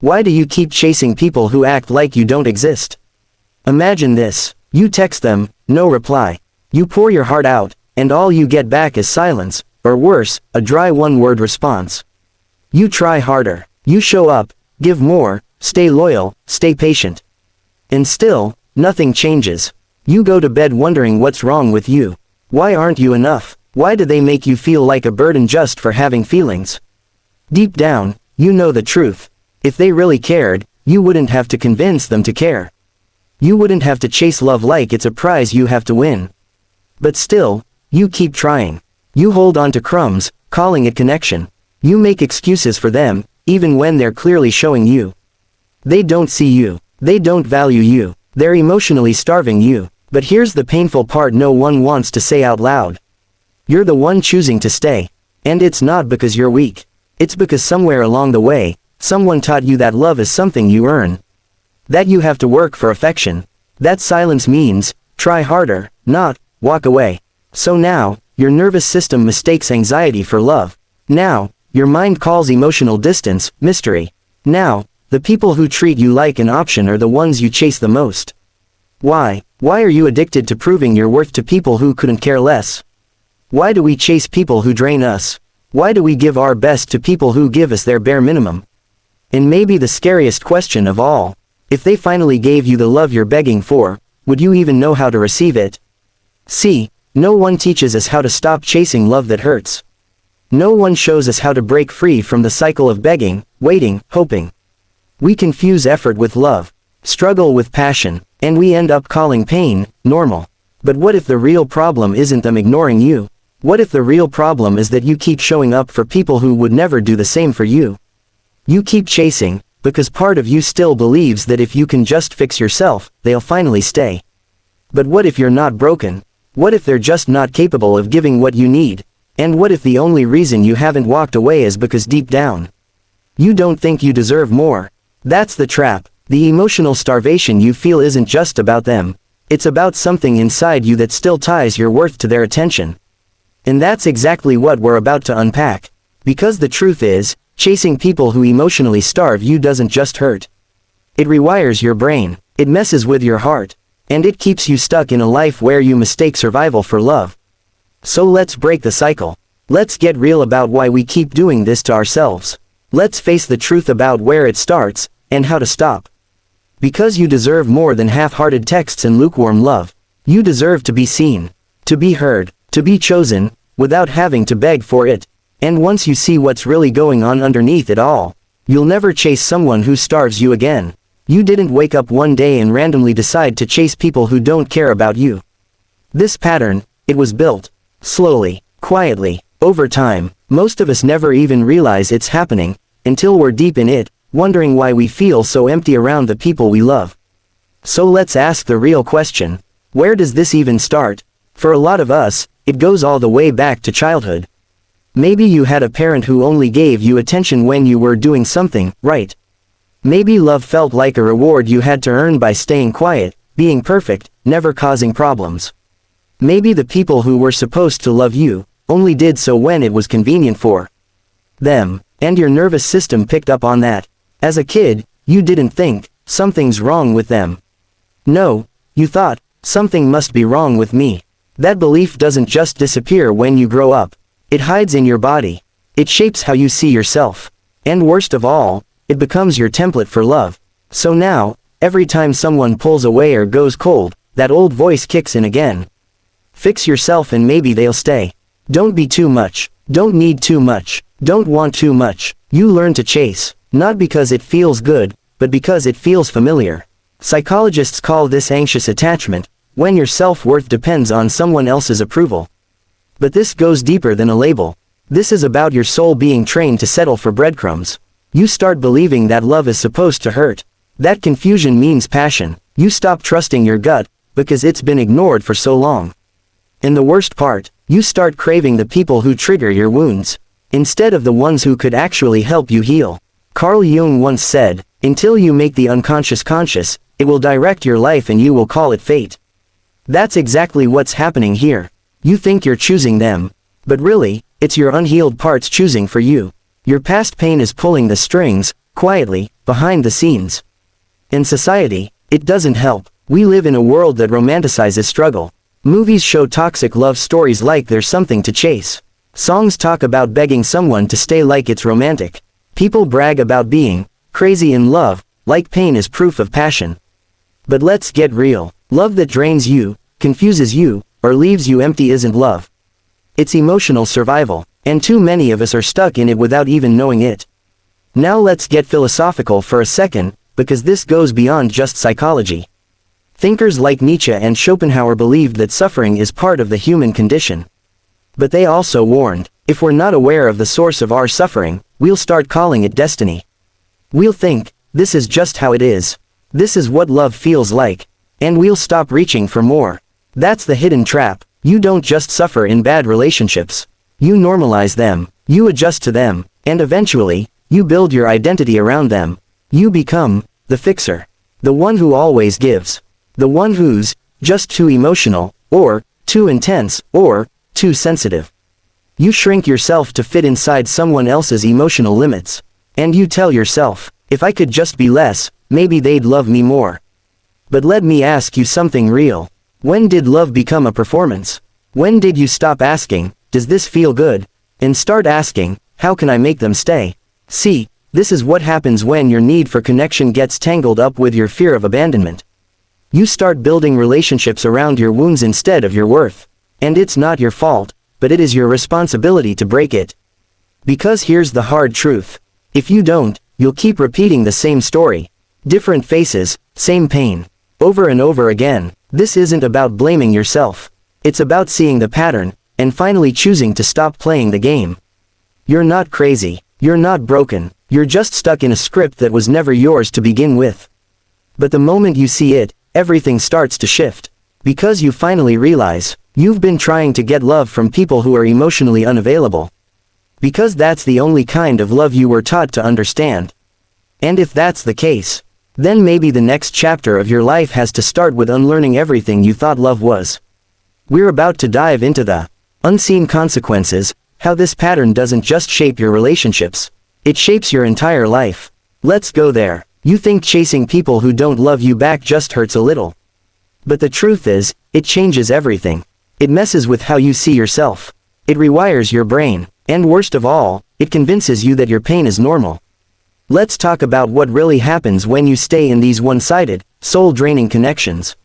Why do you keep chasing people who act like you don't exist? Imagine this. You text them, no reply. You pour your heart out, and all you get back is silence, or worse, a dry one-word response. You try harder. You show up, give more, stay loyal, stay patient. And still, nothing changes. You go to bed wondering what's wrong with you. Why aren't you enough? Why do they make you feel like a burden just for having feelings? Deep down, you know the truth. If they really cared, you wouldn't have to convince them to care. You wouldn't have to chase love like it's a prize you have to win. But still, you keep trying. You hold on to crumbs, calling it connection. You make excuses for them, even when they're clearly showing you. They don't see you. They don't value you. They're emotionally starving you. But here's the painful part no one wants to say out loud. You're the one choosing to stay. And it's not because you're weak. It's because somewhere along the way, someone taught you that love is something you earn. That you have to work for affection. That silence means, try harder, not, walk away. So now, your nervous system mistakes anxiety for love. Now, your mind calls emotional distance, mystery. Now, the people who treat you like an option are the ones you chase the most. Why? Why are you addicted to proving your worth to people who couldn't care less? Why do we chase people who drain us? Why do we give our best to people who give us their bare minimum? And maybe the scariest question of all, if they finally gave you the love you're begging for, would you even know how to receive it? See, no one teaches us how to stop chasing love that hurts. No one shows us how to break free from the cycle of begging, waiting, hoping. We confuse effort with love, struggle with passion, and we end up calling pain normal. But what if the real problem isn't them ignoring you? What if the real problem is that you keep showing up for people who would never do the same for you? You keep chasing, because part of you still believes that if you can just fix yourself, they'll finally stay. But what if you're not broken? What if they're just not capable of giving what you need? And what if the only reason you haven't walked away is because deep down, you don't think you deserve more? That's the trap. The emotional starvation you feel isn't just about them. It's about something inside you that still ties your worth to their attention. And that's exactly what we're about to unpack. Because the truth is, chasing people who emotionally starve you doesn't just hurt. It rewires your brain, it messes with your heart, and it keeps you stuck in a life where you mistake survival for love. So let's break the cycle. Let's get real about why we keep doing this to ourselves. Let's face the truth about where it starts, and how to stop. Because you deserve more than half-hearted texts and lukewarm love. You deserve to be seen, to be heard, to be chosen, without having to beg for it. And once you see what's really going on underneath it all, you'll never chase someone who starves you again. You didn't wake up one day and randomly decide to chase people who don't care about you. This pattern, it was built. Slowly, quietly, over time. Most of us never even realize it's happening, until we're deep in it, wondering why we feel so empty around the people we love. So let's ask the real question. Where does this even start? For a lot of us, it goes all the way back to childhood. Maybe you had a parent who only gave you attention when you were doing something right. Maybe love felt like a reward you had to earn by staying quiet, being perfect, never causing problems. Maybe the people who were supposed to love you only did so when it was convenient for them, and your nervous system picked up on that. As a kid, you didn't think, something's wrong with them. No, you thought, something must be wrong with me. That belief doesn't just disappear when you grow up. It hides in your body. It shapes how you see yourself. And worst of all, it becomes your template for love. So now, every time someone pulls away or goes cold, that old voice kicks in again. Fix yourself and maybe they'll stay. Don't be too much. Don't need too much. Don't want too much. You learn to chase, not because it feels good, but because it feels familiar. Psychologists call this anxious attachment, when your self-worth depends on someone else's approval. But this goes deeper than a label. This is about your soul being trained to settle for breadcrumbs. You start believing that love is supposed to hurt. That confusion means passion. You stop trusting your gut, because it's been ignored for so long. And the worst part, you start craving the people who trigger your wounds, instead of the ones who could actually help you heal. Carl Jung once said, "Until you make the unconscious conscious, it will direct your life and you will call it fate." That's exactly what's happening here. You think you're choosing them, but really, it's your unhealed parts choosing for you. Your past pain is pulling the strings, quietly, behind the scenes. In society, it doesn't help. We live in a world that romanticizes struggle. Movies show toxic love stories like there's something to chase. Songs talk about begging someone to stay like it's romantic. People brag about being crazy in love, like pain is proof of passion. But let's get real. Love that drains you, confuses you, or leaves you empty isn't love. It's emotional survival, and too many of us are stuck in it without even knowing it. Now let's get philosophical for a second, because this goes beyond just psychology. Thinkers like Nietzsche and Schopenhauer believed that suffering is part of the human condition. But they also warned, if we're not aware of the source of our suffering, we'll start calling it destiny. We'll think, this is just how it is. This is what love feels like. And we'll stop reaching for more. That's the hidden trap. You don't just suffer in bad relationships. You normalize them, you adjust to them, and eventually, you build your identity around them. You become the fixer. The one who always gives. The one who's just too emotional, or too intense, or too sensitive. You shrink yourself to fit inside someone else's emotional limits. And you tell yourself, if I could just be less, maybe they'd love me more. But let me ask you something real. When did love become a performance? When did you stop asking, does this feel good? And start asking, how can I make them stay? See, this is what happens when your need for connection gets tangled up with your fear of abandonment. You start building relationships around your wounds instead of your worth. And it's not your fault, but it is your responsibility to break it. Because here's the hard truth. If you don't, you'll keep repeating the same story. Different faces, same pain. Over and over again. This isn't about blaming yourself. It's about seeing the pattern, and finally choosing to stop playing the game. You're not crazy. You're not broken. You're just stuck in a script that was never yours to begin with. But the moment you see it, everything starts to shift. Because you finally realize, you've been trying to get love from people who are emotionally unavailable. Because that's the only kind of love you were taught to understand. And if that's the case, then maybe the next chapter of your life has to start with unlearning everything you thought love was. We're about to dive into the unseen consequences, how this pattern doesn't just shape your relationships, it shapes your entire life. Let's go there. You think chasing people who don't love you back just hurts a little. But the truth is, it changes everything. It messes with how you see yourself. It rewires your brain, and worst of all, it convinces you that your pain is normal. Let's talk about what really happens when you stay in these one-sided, soul-draining connections.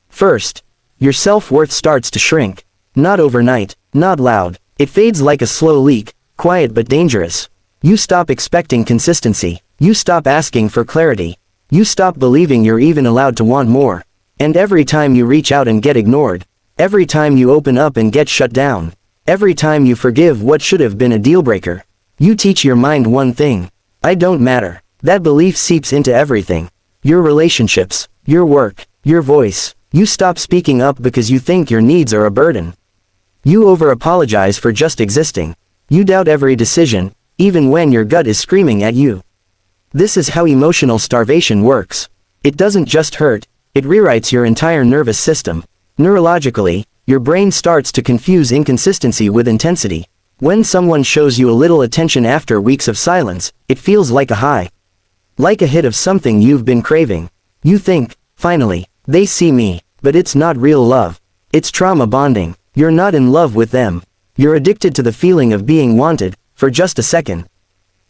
First, your self-worth starts to shrink. Not overnight, not loud. It fades like a slow leak, quiet but dangerous. You stop expecting consistency. You stop asking for clarity. You stop believing you're even allowed to want more. And every time you reach out and get ignored, every time you open up and get shut down, every time you forgive what should have been a deal-breaker, you teach your mind one thing. I don't matter. That belief seeps into everything. Your relationships, your work, your voice. You stop speaking up because you think your needs are a burden. You over-apologize for just existing. You doubt every decision, even when your gut is screaming at you. This is how emotional starvation works. It doesn't just hurt, it rewrites your entire nervous system. Neurologically, your brain starts to confuse inconsistency with intensity. When someone shows you a little attention after weeks of silence, it feels like a high. Like a hit of something you've been craving. You think, finally, they see me, but it's not real love. It's trauma bonding. You're not in love with them. You're addicted to the feeling of being wanted, for just a second.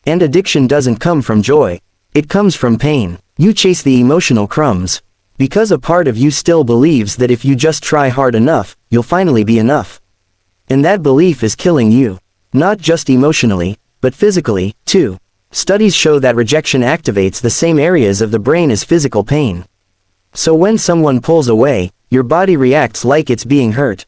And addiction doesn't come from joy. It comes from pain. You chase the emotional crumbs. Because a part of you still believes that if you just try hard enough, you'll finally be enough. And that belief is killing you. Not just emotionally, but physically, too. Studies show that rejection activates the same areas of the brain as physical pain. So when someone pulls away, your body reacts like it's being hurt.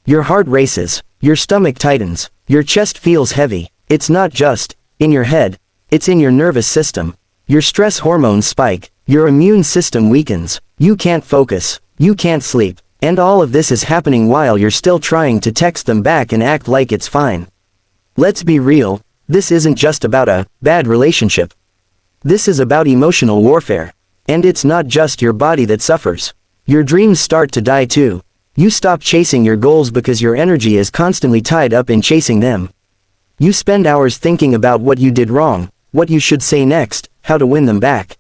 Your heart races, your stomach tightens, your chest feels heavy. It's not just in your head, it's in your nervous system. Your stress hormones spike, your immune system weakens, you can't focus, you can't sleep. And all of this is happening while you're still trying to text them back and act like it's fine. Let's be real, this isn't just about a bad relationship. This is about emotional warfare. And it's not just your body that suffers. Your dreams start to die too. You stop chasing your goals because your energy is constantly tied up in chasing them. You spend hours thinking about what you did wrong, what you should say next, how to win them back.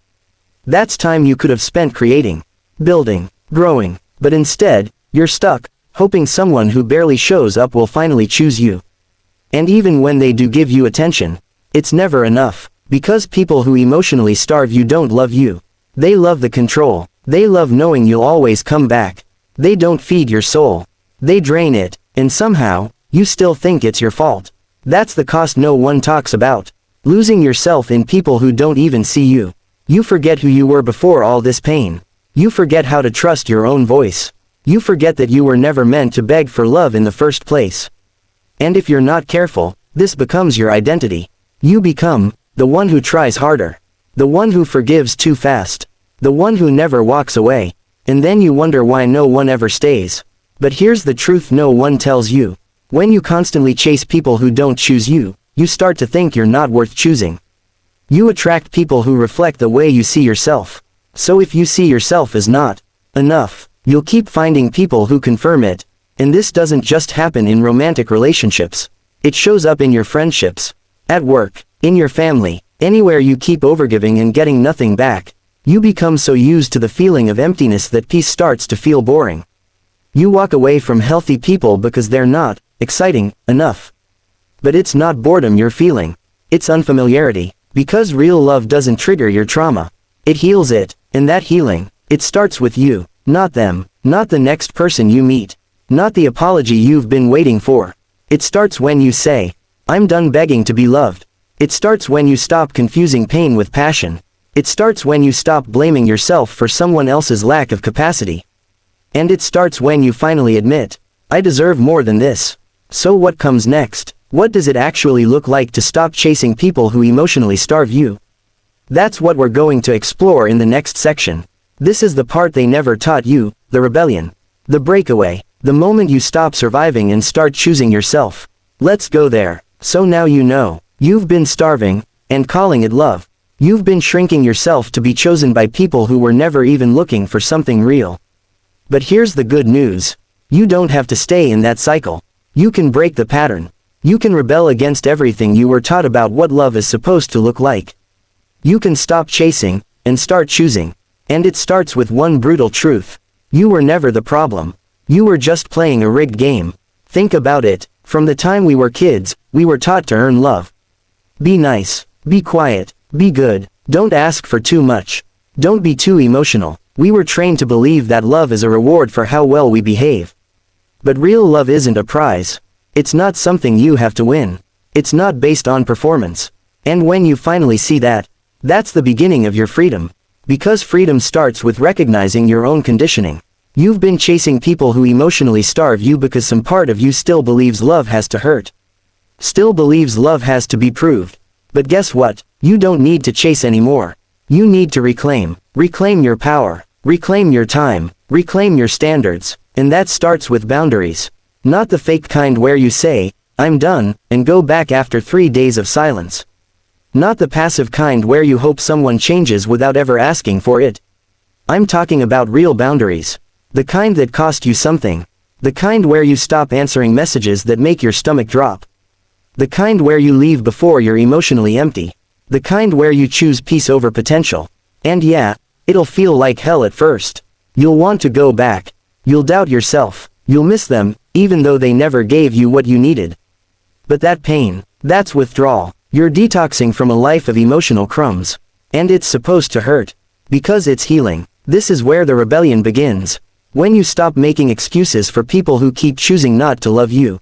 That's time you could have spent creating, building, growing, but instead, you're stuck, hoping someone who barely shows up will finally choose you. And even when they do give you attention, it's never enough, because people who emotionally starve you don't love you. They love the control. They love knowing you'll always come back. They don't feed your soul. They drain it, and somehow, you still think it's your fault. That's the cost no one talks about. Losing yourself in people who don't even see you. You forget who you were before all this pain. You forget how to trust your own voice. You forget that you were never meant to beg for love in the first place. And if you're not careful, this becomes your identity. You become the one who tries harder. The one who forgives too fast. The one who never walks away. And then you wonder why no one ever stays. But here's the truth no one tells you. When you constantly chase people who don't choose you, you start to think you're not worth choosing. You attract people who reflect the way you see yourself. So if you see yourself as not enough, you'll keep finding people who confirm it. And this doesn't just happen in romantic relationships. It shows up in your friendships, at work, in your family, anywhere you keep overgiving and getting nothing back. You become so used to the feeling of emptiness that peace starts to feel boring. You walk away from healthy people because they're not exciting enough. But it's not boredom you're feeling. It's unfamiliarity. Because real love doesn't trigger your trauma. It heals it, and that healing, it starts with you, not them, not the next person you meet, not the apology you've been waiting for. It starts when you say, I'm done begging to be loved. It starts when you stop confusing pain with passion. It starts when you stop blaming yourself for someone else's lack of capacity. And it starts when you finally admit, I deserve more than this. So what comes next? What does it actually look like to stop chasing people who emotionally starve you? That's what we're going to explore in the next section. This is the part they never taught you, the rebellion. The breakaway. The moment you stop surviving and start choosing yourself. Let's go there. So now you know. You've been starving, and calling it love. You've been shrinking yourself to be chosen by people who were never even looking for something real. But here's the good news. You don't have to stay in that cycle. You can break the pattern. You can rebel against everything you were taught about what love is supposed to look like. You can stop chasing, and start choosing. And it starts with one brutal truth. You were never the problem. You were just playing a rigged game. Think about it. From the time we were kids, we were taught to earn love. Be nice. Be quiet. Be good. Don't ask for too much. Don't be too emotional. We were trained to believe that love is a reward for how well we behave. But real love isn't a prize. It's not something you have to win. It's not based on performance. And when you finally see that, that's the beginning of your freedom. Because freedom starts with recognizing your own conditioning. You've been chasing people who emotionally starve you because some part of you still believes love has to hurt. Still believes love has to be proved. But guess what? You don't need to chase anymore. You need to reclaim. Reclaim your power. Reclaim your time. Reclaim your standards. And that starts with boundaries. Not the fake kind where you say, I'm done, and go back after 3 days of silence. Not the passive kind where you hope someone changes without ever asking for it. I'm talking about real boundaries. The kind that cost you something. The kind where you stop answering messages that make your stomach drop. The kind where you leave before you're emotionally empty. The kind where you choose peace over potential. And yeah, it'll feel like hell at first. You'll want to go back. You'll doubt yourself. You'll miss them, even though they never gave you what you needed. But that pain, that's withdrawal. You're detoxing from a life of emotional crumbs. And it's supposed to hurt. Because it's healing. This is where the rebellion begins. When you stop making excuses for people who keep choosing not to love you.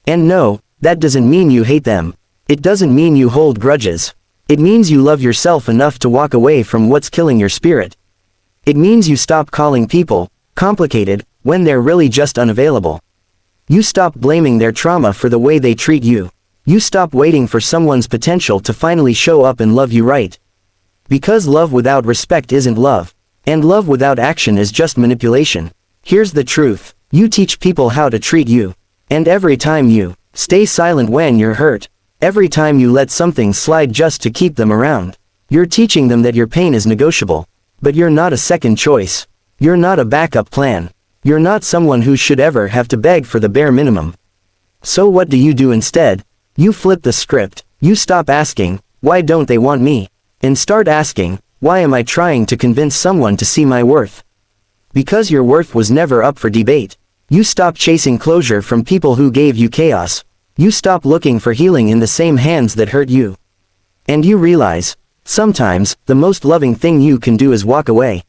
And no, that doesn't mean you hate them. It doesn't mean you hold grudges. It means you love yourself enough to walk away from what's killing your spirit. It means you stop calling people complicated when they're really just unavailable. You stop blaming their trauma for the way they treat you. You stop waiting for someone's potential to finally show up and love you right. Because love without respect isn't love. And love without action is just manipulation. Here's the truth. You teach people how to treat you. And every time you stay silent when you're hurt, every time you let something slide just to keep them around, you're teaching them that your pain is negotiable. But you're not a second choice. You're not a backup plan. You're not someone who should ever have to beg for the bare minimum. So what do you do instead? You flip the script. You stop asking, why don't they want me? And start asking, why am I trying to convince someone to see my worth? Because your worth was never up for debate. You stop chasing closure from people who gave you chaos. You stop looking for healing in the same hands that hurt you. And you realize, sometimes, the most loving thing you can do is walk away.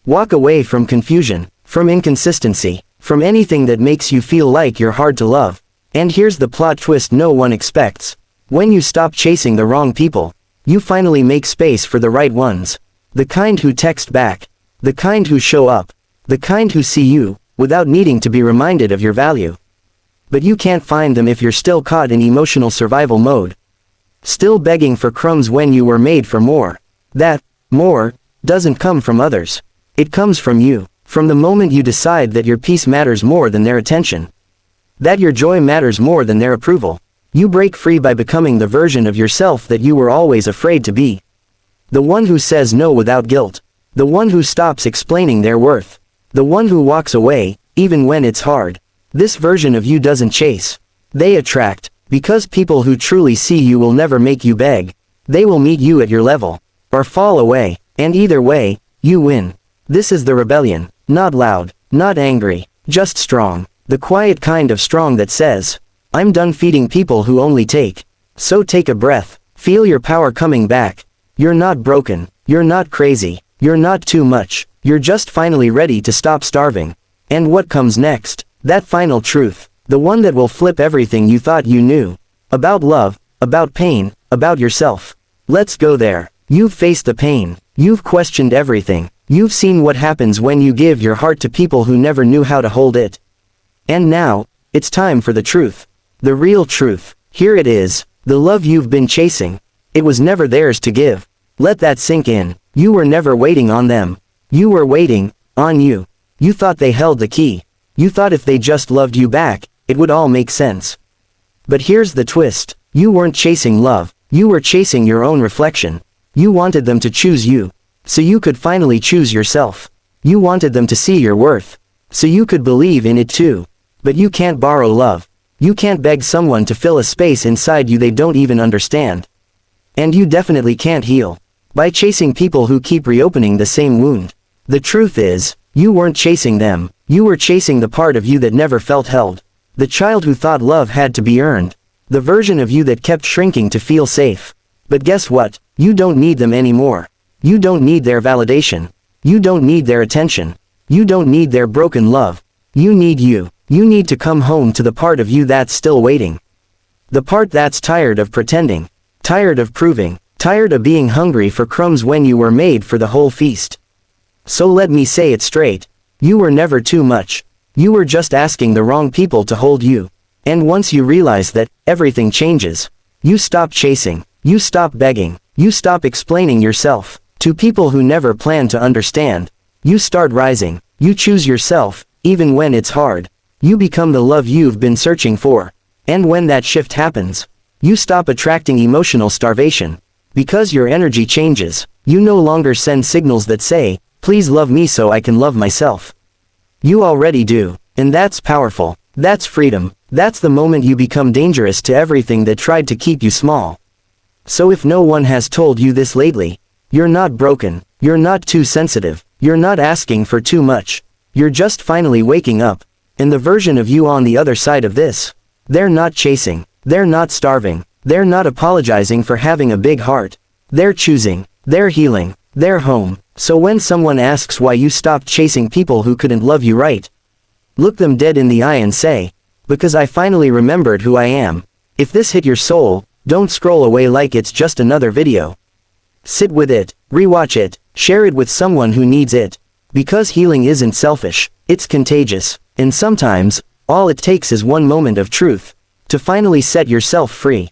Walk away from confusion, from inconsistency, from anything that makes you feel like you're hard to love. And here's the plot twist no one expects. When you stop chasing the wrong people, you finally make space for the right ones. The kind who text back. The kind who show up. The kind who see you, without needing to be reminded of your value. But you can't find them if you're still caught in emotional survival mode. Still begging for crumbs when you were made for more. That, more, doesn't come from others. It comes from you. From the moment you decide that your peace matters more than their attention. That your joy matters more than their approval. You break free by becoming the version of yourself that you were always afraid to be. The one who says no without guilt. The one who stops explaining their worth. The one who walks away, even when it's hard. This version of you doesn't chase. They attract, because people who truly see you will never make you beg. They will meet you at your level. Or fall away, and either way, you win. This is the rebellion, not loud, not angry, just strong. The quiet kind of strong that says, I'm done feeding people who only take. So take a breath, feel your power coming back. You're not broken, you're not crazy, you're not too much, you're just finally ready to stop starving. And what comes next? That final truth, the one that will flip everything you thought you knew. About love, about pain, about yourself. Let's go there. You've faced the pain, you've questioned everything, you've seen what happens when you give your heart to people who never knew how to hold it. And now, it's time for the truth. The real truth. Here it is, the love you've been chasing. It was never theirs to give. Let that sink in. You were never waiting on them. You were waiting, on you. You thought they held the key. You thought if they just loved you back, it would all make sense. But here's the twist. You weren't chasing love. You were chasing your own reflection. You wanted them to choose you, so you could finally choose yourself. You wanted them to see your worth, so you could believe in it too. But you can't borrow love. You can't beg someone to fill a space inside you they don't even understand. And you definitely can't heal by chasing people who keep reopening the same wound. The truth is, you weren't chasing them, you were chasing the part of you that never felt held. The child who thought love had to be earned. The version of you that kept shrinking to feel safe. But guess what? You don't need them anymore. You don't need their validation. You don't need their attention. You don't need their broken love. You need you. You need to come home to the part of you that's still waiting. The part that's tired of pretending. Tired of proving. Tired of being hungry for crumbs when you were made for the whole feast. So let me say it straight. You were never too much. You were just asking the wrong people to hold you. And once you realize that, everything changes. You stop chasing. You stop begging. You stop explaining yourself to people who never plan to understand. You start rising. You choose yourself, even when it's hard. You become the love you've been searching for. And when that shift happens, you stop attracting emotional starvation. Because your energy changes, you no longer send signals that say, please love me so I can love myself. You already do. And that's powerful. That's freedom. That's the moment you become dangerous to everything that tried to keep you small. So if no one has told you this lately, you're not broken. You're not too sensitive. You're not asking for too much. You're just finally waking up. And the version of you on the other side of this. They're not chasing. They're not starving. They're not apologizing for having a big heart. They're choosing. They're healing. They're home. So when someone asks why you stopped chasing people who couldn't love you right, look them dead in the eye and say, because I finally remembered who I am. If this hit your soul, don't scroll away like it's just another video. Sit with it, rewatch it, share it with someone who needs it. Because healing isn't selfish, it's contagious. And sometimes, all it takes is one moment of truth to finally set yourself free.